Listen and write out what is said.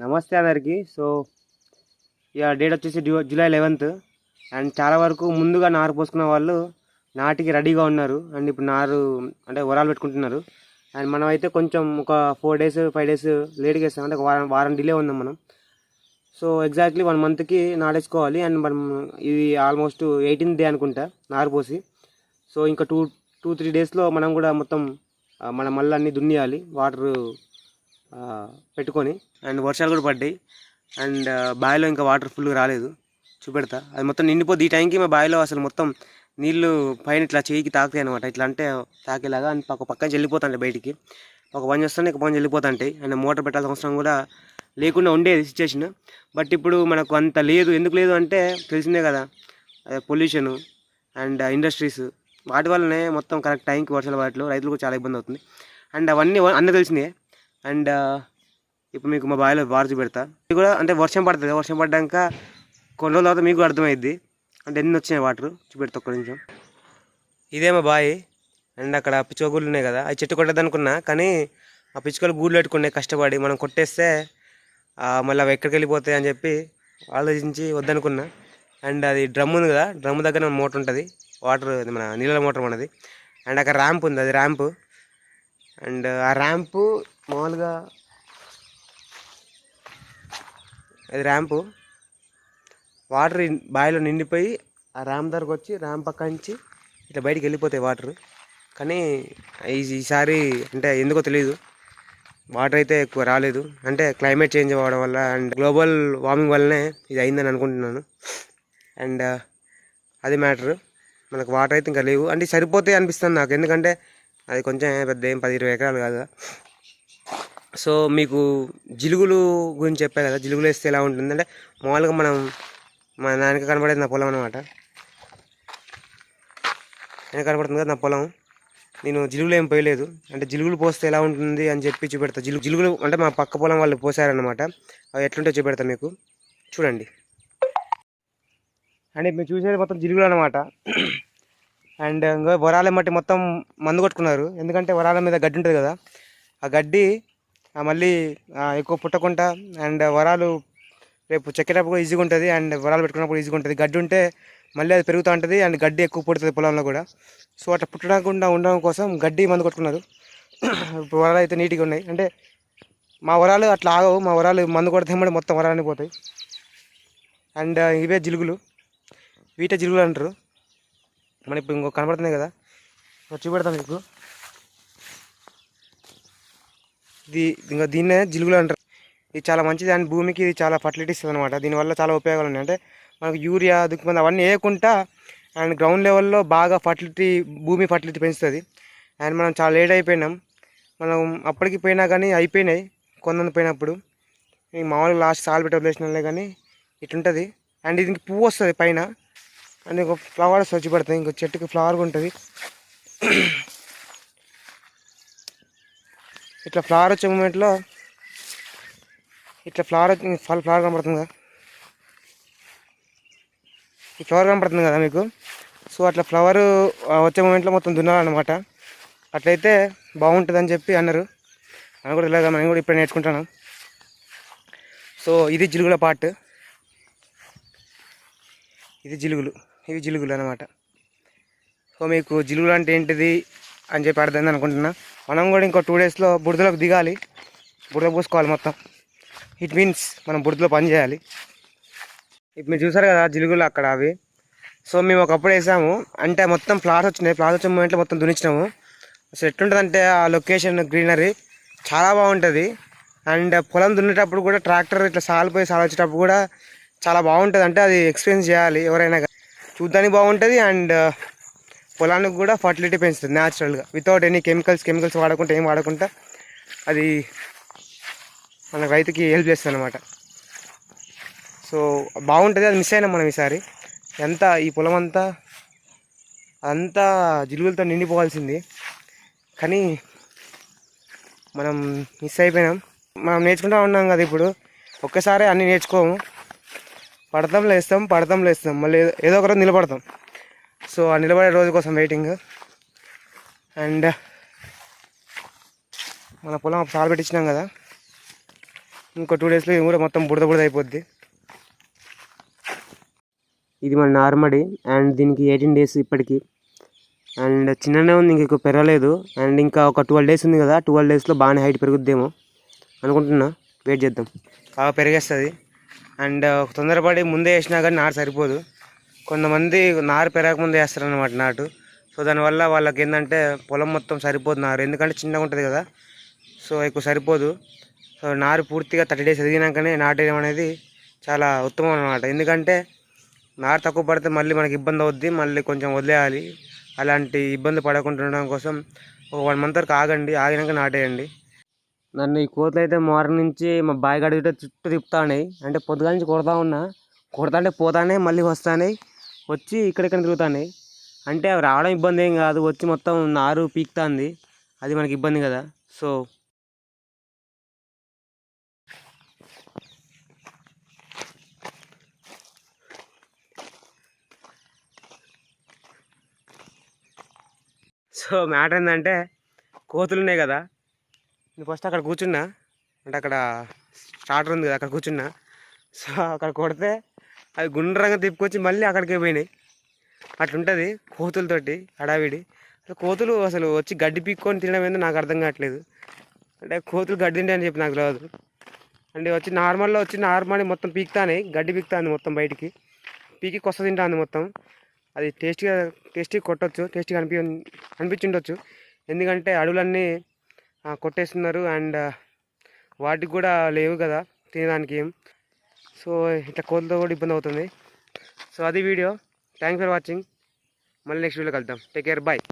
నమస్తే అందరికి. సో ఇక డేట్ వచ్చేసి జూలై 11th. అండ్ చాలా వరకు ముందుగా నారు పోసుకున్న వాళ్ళు నాటికి రెడీగా ఉన్నారు. అండ్ ఇప్పుడు నారు అంటే వరాలు పెట్టుకుంటున్నారు. అండ్ మనం అయితే కొంచెం ఒక 4 days 5 days లేట్గా వేస్తాం, అంటే ఒక వారం డిలే ఉన్నాం మనం. So exactly 1 monthకి నాటేసుకోవాలి. అండ్ మనం ఇది ఆల్మోస్ట్ 18th day అనుకుంటా నారు పోసి. సో ఇంకా 2-3 daysలో మనం కూడా మొత్తం మనం మళ్ళీ అన్నీ దున్నియాలి వాటర్ పెట్టుకొని. అండ్ వర్షాలు కూడా పడ్డాయి. అండ్ బావిలో ఇంకా వాటర్ ఫుల్ రాలేదు, చూపెడతా. అది మొత్తం నిండిపోద్ది. ఈ టైంకి మా బావిలో అసలు మొత్తం నీళ్ళు పైన ఇట్లా చేయికి తాకుతాయి అనమాట. ఇట్లా అంటే తాకేలాగా అండ్ పక్క నుంచి వెళ్ళిపోతాంటాయి బయటికి. ఒక పని చేస్తానే ఒక పని వెళ్ళిపోతాంటాయి. అండ్ మోటార్ పెట్టాల్సిన అవసరం కూడా లేకుండా ఉండేది సిచ్యువేషన్. బట్ ఇప్పుడు మనకు అంత లేదు. ఎందుకు లేదు అంటే తెలిసిందే కదా, పొల్యూషను అండ్ ఇండస్ట్రీస్, వాటి వల్లనే మొత్తం కరెక్ట్ టైంకి వర్షాలు వాటిలో రైతులకు చాలా ఇబ్బంది అవుతుంది. అండ్ అవన్నీ అన్నీ తెలిసిందే. అండ్ ఇప్పుడు మీకు మా బావిలో వాటర్ చూపెడతా. ఇది కూడా అంటే వర్షం పడుతుంది. వర్షం పడ్డాక కొన్ని రోజుల తర్వాత మీకు కూడా అర్థమైద్ది అంటే ఎన్ని వచ్చినాయి వాటర్. చూపెడతా ఒక్క నిమిషం. ఇదే మా బావి. అండ్ అక్కడ పిచ్చుక గూళ్ళు ఉన్నాయి కదా, అవి చెట్టు కొట్టద్దు అనుకున్నా, కానీ ఆ పిచ్చుకలు గూళ్ళు పెట్టుకున్నాయి కష్టపడి. మనం కొట్టేస్తే మళ్ళీ అవి ఎక్కడికి వెళ్ళిపోతాయి అని చెప్పి ఆలోచించి వద్దనుకున్నా. అండ్ అది డ్రమ్ ఉంది కదా, డ్రమ్ దగ్గర మోటార్ ఉంటుంది, వాటర్ మన నీళ్ళ మోటార్ మనది. అండ్ అక్కడ ర్యాంప్ ఉంది, అది ర్యాంపు. అండ్ ఆ ర్యాంపు మామూలుగా అది ర్యాంపు వాటర్ బావిలో నిండిపోయి ఆ ర్యాంప్ దగ్గరకు వచ్చి ర్యాంప్ పక్క నుంచి ఇట్లా బయటికి వెళ్ళిపోతాయి వాటర్. కానీ ఈసారి అంటే ఎందుకో తెలియదు వాటర్ అయితే ఎక్కువ రాలేదు. అంటే క్లైమేట్ చేంజ్ అవ్వడం వల్ల అండ్ గ్లోబల్ వార్మింగ్ వల్లనే ఇది అయిందని అనుకుంటున్నాను. అండ్ అది మ్యాటర్. మనకు వాటర్ అయితే ఇంకా లేవు, అంటే సరిపోతాయి అనిపిస్తుంది నాకు. ఎందుకంటే అది కొంచెం పెద్ద ఏం 10-20 ఎకరాలు కాదు. సో మీకు జిలుగులు గురించి చెప్పాను కదా, జిలుగులు వేస్తే ఎలా ఉంటుంది అంటే మామూలుగా మా నాన్నకి కనబడేది నా పొలం అనమాట. నేను కనబడుతుంది కదా నా పొలం. నేను జిలుగులు ఏం పోయలేదు, అంటే జిలుగులు పోస్తే ఎలా ఉంటుంది అని చెప్పి చూపెడతా. జిలుగులు అంటే మా పక్క పొలం వాళ్ళు పోసారనమాట. అవి ఎట్లుంటే చూపెడతా మీకు, చూడండి. అంటే మీరు చూసేది మొత్తం జిలుగులు అనమాట. అండ్ ఇంకా వరాల మట్టి మొత్తం మందు కొట్టుకున్నారు. ఎందుకంటే వరాల మీద గడ్డి ఉంటుంది కదా, ఆ గడ్డి మళ్ళీ ఎక్కువ పుట్టకుండా అండ్ వరాలు రేపు చెక్కేటప్పుడు ఈజీగా ఉంటుంది. అండ్ వరాలు పెట్టుకున్నప్పుడు ఈజీగా ఉంటుంది. గడ్డి ఉంటే మళ్ళీ అది పెరుగుతూ ఉంటుంది అండ్ గడ్డి ఎక్కువ పుడుతుంది పొలంలో కూడా. సో అట్లా పుట్టకుండా ఉండడం కోసం గడ్డి మందు కొట్టుకున్నారు. ఇప్పుడు వరాలు అయితే నీట్గా ఉన్నాయి. అంటే మా వరాలు అట్లా ఆగవు. మా వరాలు మందు కొడితే మొత్తం వరాలని పోతాయి. అండ్ ఇవే జిలుగులు, వీటే జిలుగులు అంటారు. మన ఇప్పుడు ఇంకో కనబడుతున్నాయి కదా, చూపెడతాం మీకు. ఇంకా దీన్నే జిలుగులు అంటారు. ఇది చాలా మంచిది అండ్ భూమికి ఇది చాలా ఫర్టిలిటీ ఇస్తుంది అనమాట. దీనివల్ల చాలా ఉపయోగాలు ఉన్నాయి. అంటే మనకు యూరియా దుక్కుమంది అవన్నీ వేయకుండా అండ్ గ్రౌండ్ లెవెల్లో బాగా భూమి ఫర్టిలిటీ పెంచుతుంది. అండ్ మనం చాలా లేట్ అయిపోయినాం. మనం అప్పటికి పోయినా కానీ అయిపోయినాయి కొంతమంది పోయినప్పుడు. మామూలుగా లాస్ట్ సాల్ పెట్టి వదిలేసినాలే కానీ ఇట్లుంటుంది. అండ్ ఇది పువ్వు వస్తుంది పైన, అండ్ ఇంకో ఫ్లవర్స్ వచ్చి పడుతుంది. ఇంకో చెట్టుకి ఫ్లవర్ ఉంటుంది. ఇట్లా ఫ్లవర్ వచ్చే మూమెంట్లో ఇట్లా ఫ్లవర్ కనపడుతుంది కదా, ఈ ఫ్లవర్ కనపడుతుంది కదా మీకు. సో అట్లా ఫ్లవర్ వచ్చే మూమెంట్లో మొత్తం దున్నాలన్నమాట. అట్లయితే బాగుంటుందని చెప్పి అన్నారు. అని కూడా తెలియదు, మనం కూడా ఇప్పుడు నేర్చుకుంటాను. సో ఇది జిలుగుల పార్ట్. ఇది ఇవి జిలుగులు అనమాట. సో మీకు జిలుగులు అంటే ఏంటిది అని చెప్పి అర్థమైంది అనుకుంటున్నా. మనం కూడా ఇంకో 2 daysలో బురదలోకి దిగాలి, బురద పూసుకోవాలి మొత్తం. ఇట్ మీన్స్ మనం బురదలో పని చేయాలి. ఇప్పుడు మీరు చూసారు కదా జిలుగులు అక్కడ అవి. సో మేము ఒకప్పుడు వేసాము, అంటే మొత్తం ఫ్లవర్స్ వచ్చినాయి. ఫ్లవర్స్ వచ్చిన మూమెంట్లో మొత్తం దునిచ్చినాము. అసలు ఎట్లుంటుందంటే ఆ లొకేషన్ గ్రీనరీ చాలా బాగుంటుంది. అండ్ పొలం దున్నేటప్పుడు కూడా ట్రాక్టర్ ఇట్లా సాల్ వచ్చేటప్పుడు కూడా చాలా బాగుంటుంది. అంటే అది ఎక్స్పీరియన్స్ చేయాలి ఎవరైనా. చూడ్డానికి బాగుంటుంది అండ్ పొలానికి కూడా ఫర్టిలిటీ పెంచుతుంది న్యాచురల్గా, వితౌట్ ఎనీ కెమికల్స్ వాడకుండా ఏం వాడకుండా. అది మన రైతుకి హెల్ప్ చేస్తుంది అనమాట. సో బాగుంటుంది. అది మిస్ అయినాం మనం ఈసారి. ఈ పొలం అంతా జిలుగులతో నిండిపోవాల్సింది, కానీ మనం మిస్ అయిపోయినాం. మనం నేర్చుకుంటూ ఉన్నాం కదా ఇప్పుడు. ఒక్కసారి అన్నీ నేర్చుకోము, పడతాం లేస్తాం మళ్ళీ ఏదో ఒక రోజు నిలబడతాం. సో ఆ నిలబడే రోజు కోసం వెయిటింగ్. అండ్ మన పొలం సాల్ పెట్టించినాం కదా, ఇంకో 2 డేస్లో ఇది కూడా మొత్తం బుడద బుడద అయిపోద్ది. ఇది మన నార్మడి అండ్ దీనికి 18 డేస్ ఇప్పటికి. అండ్ చిన్ననే ఉంది, ఇంక ఎక్కువ పెరగలేదు. అండ్ ఇంకా ఒక 12 డేస్ ఉంది కదా, 12 డేస్లో బాగానే హైట్ పెరుగుద్దేమో అనుకుంటున్నా. వెయిట్ చేద్దాం, బాగా పెరిగేస్తుంది. అండ్ తొందరపడి ముందే వేసినా కానీ నాటు సరిపోదు. కొంతమంది నారు పెరగకముందే వేస్తారనమాట నాటు. సో దానివల్ల వాళ్ళకి ఏంటంటే పొలం మొత్తం సరిపోదు నారు, ఎందుకంటే చిన్నగా ఉంటుంది కదా, సో ఎక్కువ సరిపోదు. సో నారు పూర్తిగా 30 డేస్ ఎదిగినాకనే నాటేయడం అనేది చాలా ఉత్తమం అనమాట. ఎందుకంటే నారు తక్కువ పడితే మళ్ళీ మనకి ఇబ్బంది అవుద్ది, మళ్ళీ కొంచెం వదిలేయాలి. అలాంటి ఇబ్బంది పడకుండా ఉండడం కోసం ఒక 1 మంత్ వరకు ఆగండి, ఆగినాక నాటేయండి. నన్ను ఈ కోతులు అయితే మార్నింగ్ నుంచి మా బావి గడిగితే చుట్టూ తిప్పుతాయి. అంటే పొద్దుగా నుంచి కొడతా ఉన్నా, కొడతాంటే పోతానే మళ్ళీ వస్తానే, వచ్చి ఇక్కడిక్కడ తిరుగుతాయి. అంటే అవి రావడం ఇబ్బంది ఏం కాదు, వచ్చి మొత్తం నారు పీకుతుంది, అది మనకి ఇబ్బంది కదా. సో సో మ్యాటర్ ఏంటంటే కోతులు ఉన్నాయి కదా, నేను ఫస్ట్ అక్కడ కూర్చున్నా, అంటే అక్కడ స్టార్టర్ ఉంది కదా అక్కడ కూర్చున్నా. సో అక్కడ కొడితే అవి గుండ్రంగా తిప్పుకొచ్చి మళ్ళీ అక్కడికే పోయినాయి. అట్లుంటుంది కోతులతోటి హడావిడి. అసలు కోతులు అసలు వచ్చి గడ్డి పీక్కొని తినడం ఏందో నాకు అర్థం కావట్లేదు. అంటే కోతులు గడ్డి తింటే అని చెప్పి నాకు తెలియదు. అంటే వచ్చి నార్మల్లో వచ్చి నార్మల్ మొత్తం పీకుతానే, గడ్డి పీకుతాంది మొత్తం బయటికి, పీకి కొస్త తింటుంది మొత్తం. అది టేస్టీగా కొట్టచ్చు, టేస్టీగా అనిపించుండొచ్చు. ఎందుకంటే అడవులన్నీ కొట్టేస్తున్నారు అండ్ వాటికి కూడా లేవు కదా తినడానికి ఏం. సో ఇట్లా కోతులతో కూడా ఇబ్బంది అవుతుంది. సో అది వీడియో. Thanks for watching. మళ్ళీ నెక్స్ట్ వీడియో కలుద్దాం. Take care, bye.